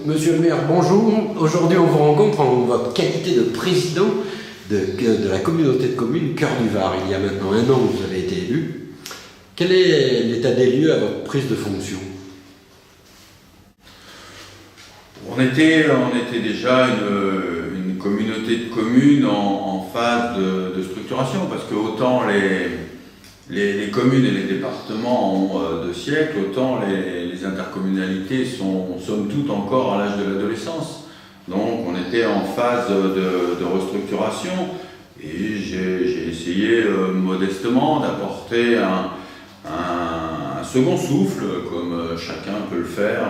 Monsieur le maire, bonjour. Aujourd'hui, on vous rencontre en votre qualité de président de la communauté de communes Cœur du Var. Il y a maintenant 1 an que vous avez été élu. Quel est l'état des lieux à votre prise de fonction? On était déjà une communauté de communes en phase de structuration, parce que autant les communes et les départements ont 2 siècles, autant les intercommunalités sont somme toute encore à l'âge de l'adolescence. Donc on était en phase de restructuration et j'ai essayé modestement d'apporter un second souffle, comme chacun peut le faire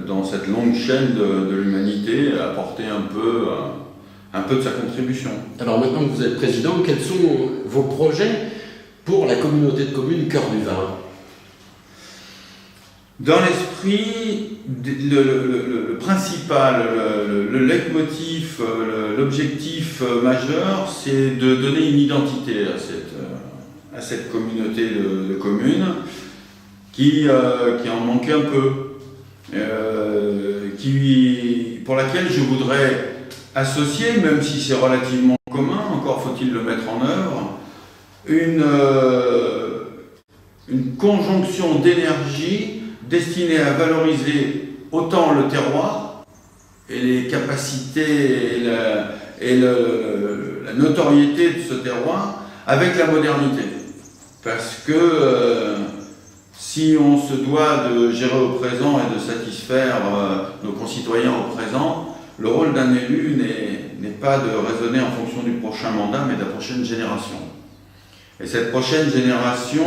dans cette longue chaîne de l'humanité, apporter un peu de sa contribution. Alors maintenant que vous êtes président, quels sont vos projets pour la communauté de communes Cœur du Var? Dans l'esprit, le principal, le leitmotiv, l'objectif majeur, c'est de donner une identité à cette communauté de communes qui en manquait un peu, pour laquelle je voudrais associer, même si c'est relativement commun, encore faut-il le mettre en œuvre, une conjonction d'énergie destinée à valoriser autant le terroir et les capacités et la notoriété de ce terroir avec la modernité. Parce que si on se doit de gérer au présent et de satisfaire nos concitoyens au présent, le rôle d'un élu n'est pas de raisonner en fonction du prochain mandat, mais de la prochaine génération. Et cette prochaine génération,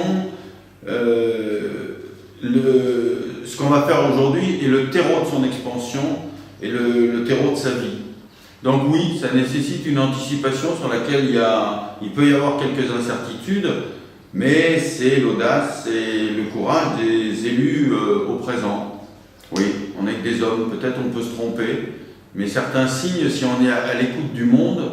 ce qu'on va faire aujourd'hui est le terreau de son expansion et le terreau de sa vie. Donc oui, ça nécessite une anticipation sur laquelle il peut y avoir quelques incertitudes, mais c'est l'audace et le courage des élus au présent. Oui, on n'est que des hommes, peut-être on peut se tromper, mais certains signes, si on est à l'écoute du monde,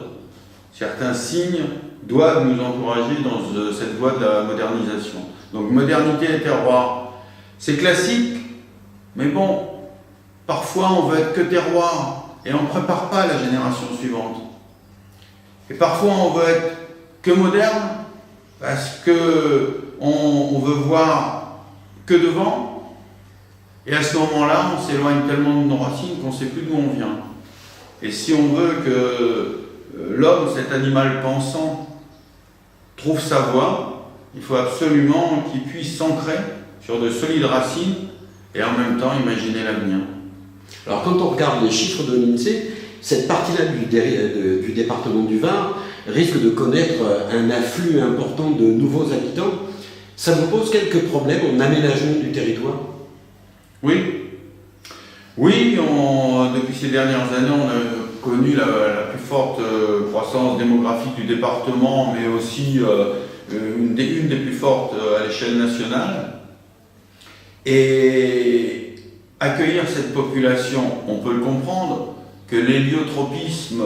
certains signes doivent nous encourager dans cette voie de la modernisation. Donc modernité et terroir, c'est classique, mais bon, parfois on veut être que terroir et on ne prépare pas la génération suivante. Et parfois on veut être que moderne parce qu'on veut voir que devant, et à ce moment-là on s'éloigne tellement de nos racines qu'on ne sait plus d'où on vient. Et si on veut que l'homme, cet animal pensant, trouve sa voie, il faut absolument qu'il puisse s'ancrer sur de solides racines et en même temps imaginer l'avenir. Alors quand on regarde les chiffres de l'INSEE, cette partie-là du département du Var risque de connaître un afflux important de nouveaux habitants. Ça vous pose quelques problèmes en aménagement du territoire? Oui. Oui, depuis ces dernières années, on a connu la plus forte croissance démographique du département, mais aussi une des plus fortes à l'échelle nationale. Et accueillir cette population, on peut le comprendre, que l'héliotropisme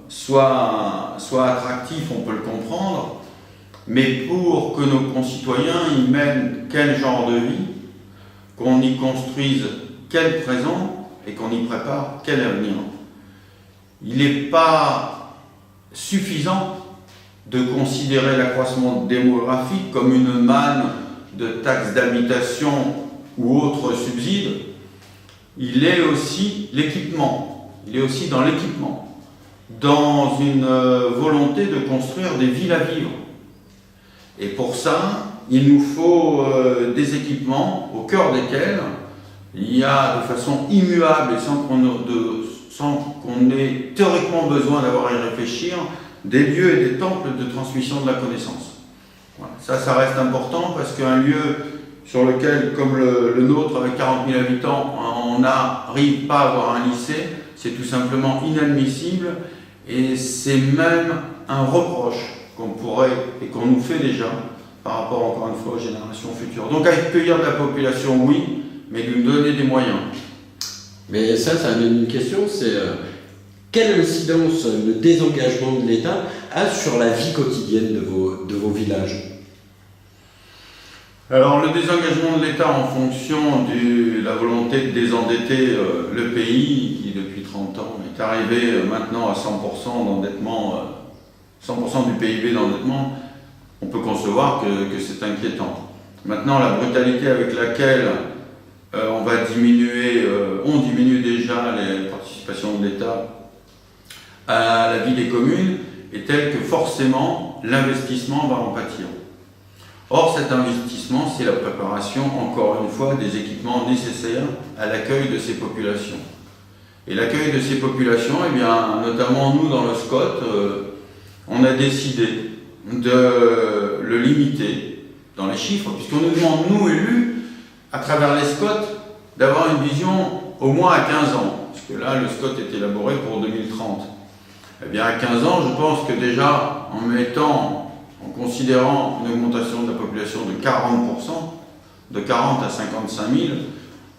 soit attractif, on peut le comprendre, mais pour que nos concitoyens y mènent quel genre de vie, qu'on y construise quel présent et qu'on y prépare quel avenir. Il n'est pas suffisant de considérer l'accroissement démographique comme une manne de taxes d'habitation ou autres subsides. Il est aussi l'équipement, il est aussi dans l'équipement, dans une volonté de construire des villes à vivre. Et pour ça, il nous faut des équipements au cœur desquels il y a de façon immuable et sans qu'on ait théoriquement besoin d'avoir à y réfléchir, des lieux et des temples de transmission de la connaissance. Voilà. Ça reste important parce qu'un lieu sur lequel, comme le nôtre avec 40 000 habitants, on n'arrive pas à avoir un lycée, c'est tout simplement inadmissible et c'est même un reproche qu'on pourrait et qu'on nous fait déjà par rapport encore une fois aux générations futures. Donc accueillir de la population, oui, mais lui donner des moyens. Mais ça amène une question, c'est quelle incidence le désengagement de l'État a sur la vie quotidienne de vos villages? Alors, le désengagement de l'État en fonction de la volonté de désendetter le pays, qui depuis 30 ans est arrivé maintenant à 100% d'endettement, 100% du PIB d'endettement, on peut concevoir que c'est inquiétant. Maintenant, la brutalité avec laquelle on diminue déjà les participations de l'État à la vie des communes est telle que forcément l'investissement va en pâtir. Or, cet investissement, c'est la préparation, encore une fois, des équipements nécessaires à l'accueil de ces populations. Et l'accueil de ces populations, eh bien, notamment nous dans le SCOT, on a décidé de le limiter dans les chiffres, puisqu'on nous demande, nous élus, à travers les SCOT, d'avoir une vision au moins à 15 ans, parce que là, le SCOT est élaboré pour 2030. Eh bien, à 15 ans, je pense que déjà, en considérant une augmentation de la population de 40%, de 40 à 55 000,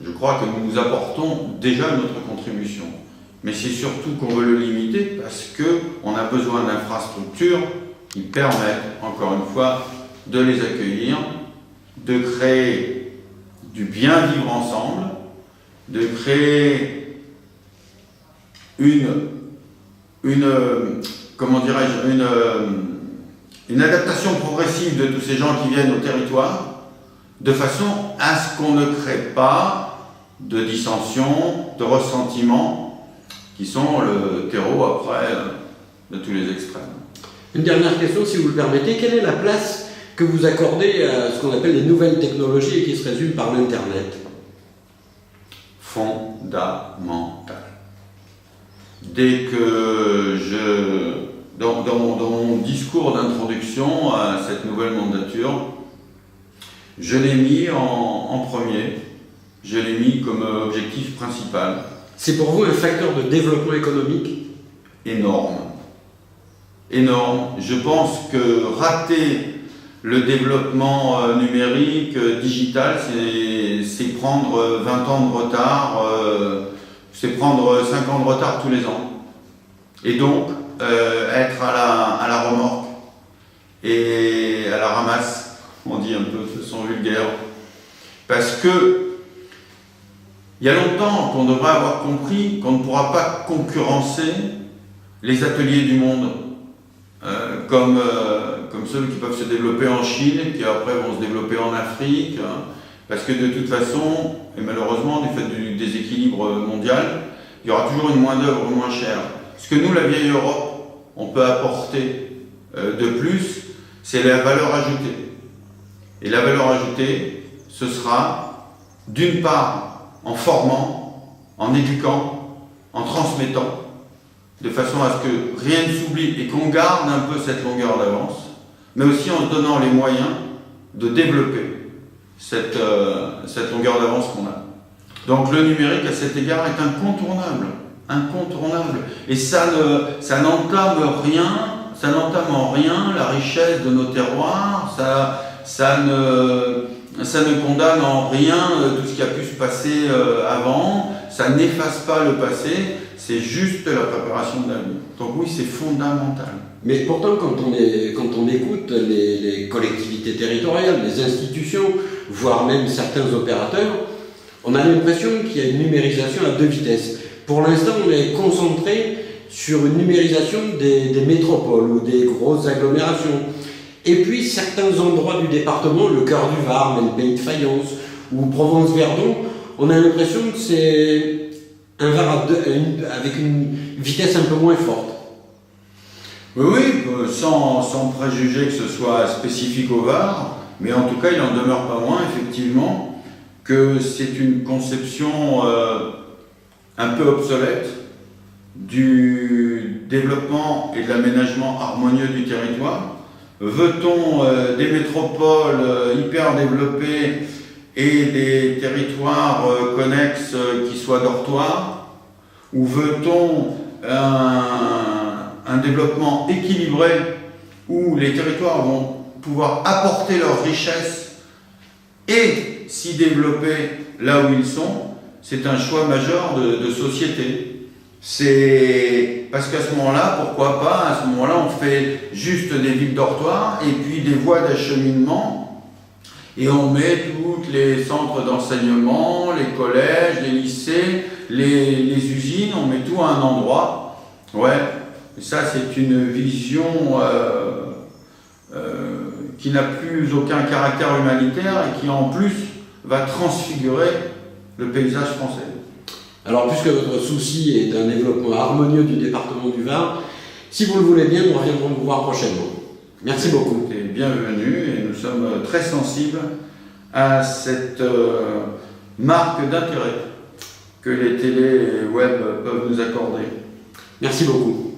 je crois que nous apportons déjà notre contribution. Mais c'est surtout qu'on veut le limiter parce qu'on a besoin d'infrastructures qui permettent, encore une fois, de les accueillir, de créer du bien vivre ensemble, de créer une adaptation progressive de tous ces gens qui viennent au territoire, de façon à ce qu'on ne crée pas de dissensions, de ressentiments, qui sont le terreau après de tous les extrêmes. Une dernière question, si vous le permettez. Quelle est la place que vous accordez à ce qu'on appelle les nouvelles technologies et qui se résument par l'Internet? Fondamentale. Dès que dans mon discours d'introduction à cette nouvelle mandature, je l'ai mis en premier, je l'ai mis comme objectif principal. C'est pour vous un facteur de développement économique? Énorme. Énorme. Je pense que rater le développement numérique, digital, c'est prendre 20 ans de retard, c'est prendre 5 ans de retard tous les ans. Et donc, être à la remorque et à la ramasse, on dit un peu de façon vulgaire. Parce que il y a longtemps qu'on devrait avoir compris qu'on ne pourra pas concurrencer les ateliers du monde, comme ceux qui peuvent se développer en Chine, qui après vont se développer en Afrique, parce que de toute façon, et malheureusement, du fait du déséquilibre mondial, il y aura toujours une main-d'œuvre moins chère. Ce que nous, la vieille Europe, on peut apporter de plus, c'est la valeur ajoutée. Et la valeur ajoutée, ce sera, d'une part, en formant, en éduquant, en transmettant, de façon à ce que rien ne s'oublie et qu'on garde un peu cette longueur d'avance, mais aussi en se donnant les moyens de développer cette longueur d'avance qu'on a. Donc le numérique, à cet égard, est incontournable. Incontournable. Et ça n'entame en rien la richesse de nos terroirs, ça ne condamne en rien tout ce qui a pu se passer avant, ça n'efface pas le passé, c'est juste la préparation de l'avenir. Donc oui, c'est fondamental. Mais pourtant, quand on écoute les collectivités territoriales, les institutions, voire même certains opérateurs, on a l'impression qu'il y a une numérisation à deux vitesses. Pour l'instant, on est concentré sur une numérisation des métropoles ou des grosses agglomérations. Et puis, certains endroits du département, le cœur du Var, même le Pays de Fayence, ou Provence-Verdon, on a l'impression que c'est un Var avec une vitesse un peu moins forte. Oui, sans préjuger que ce soit spécifique au Var, mais en tout cas, il n'en demeure pas moins, effectivement, que c'est une conception un peu obsolète du développement et de l'aménagement harmonieux du territoire. Veut-on des métropoles hyper développées et des territoires connexes qui soient dortoirs? Ou veut-on un développement équilibré où les territoires vont pouvoir apporter leurs richesses et s'y développer là où ils sont? C'est un choix majeur de société. C'est parce qu'à ce moment-là, pourquoi pas, à ce moment-là, on fait juste des villes dortoirs et puis des voies d'acheminement Et on met tous les centres d'enseignement, les collèges, les lycées, les usines, on met tout à un endroit. Ouais, et ça c'est une vision qui n'a plus aucun caractère humanitaire et qui en plus va transfigurer le paysage français. Alors, puisque votre souci est un développement harmonieux du département du Var, si vous le voulez bien, nous reviendrons vous voir prochainement. Merci beaucoup. Et bienvenue, et nous sommes très sensibles à cette marque d'intérêt que les télés et web peuvent nous accorder. Merci beaucoup.